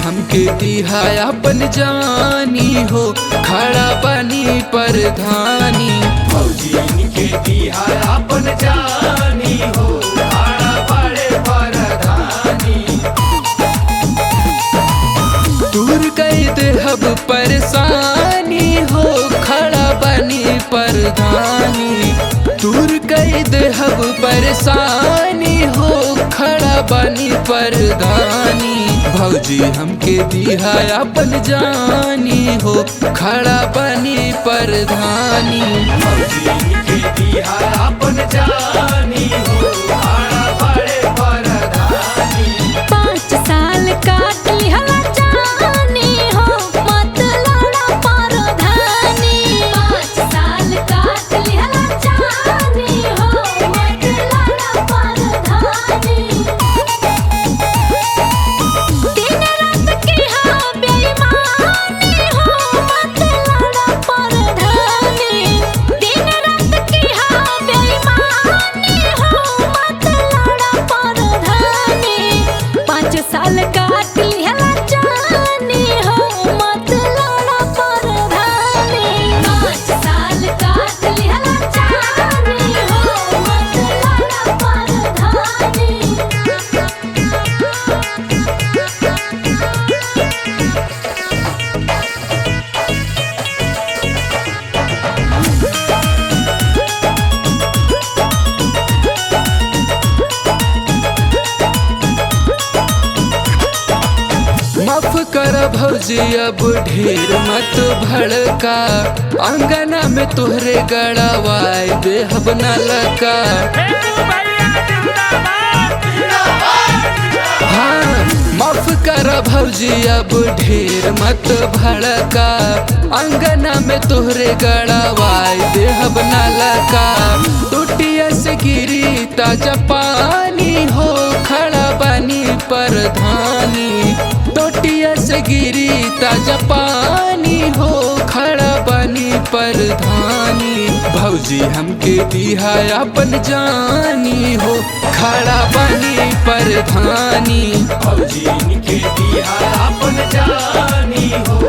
हमके दिहा अपन जानी हो, खड़ा बनी परधानी। फौजी इनके दिहा अपन जानी हो, खड़ा बड़े परधानी। दूर कैद हब परेशानी हो, खड़ा बनी परधानी। दूर कैद हब परेशानी हो, खड़ा बनी परधानी। भौजी हमके दिहा अपन जानी हो, खड़ा बनी परधानी। फौजी इनके दिहा अपन जानी हो, खड़ा बड़े परधानी। 5 साल काट लिहला जानी हो, मत लड़ा परधानी। 5 साल काट लिहला जानी हो, मत लड़ा परधानी। दिन रात की हा बेईमानी हो, मत लड़ा परधानी। दिन रात की हा बेईमानी हो, मत लड़ा परधानी। 5 साल काट लिहला जानी हो, मत लड़ा परधानी। 5 साल काट लिहला जानी हो, मत लड़ा परधानी। माफ कर भौजी अब ढेर मत भड़का, अंगना में तोहरे गड़ावाई बेहब न लका। हाँ माफ कर भौजी अब ढेर मत भड़का, अंगना में तोहरे गड़ावाई बेहब न लका। टूटिया से गिरी ताजा पानी हो, खड़ा बनी परधानी। टोटिया से गिरी ताजा पानी हो, खड़ा बनी परधानी। भौजी हमके दिहा अपन जानी हो, खड़ा बनी परधानी। फौजी इनके दिहा अपन जानी हो,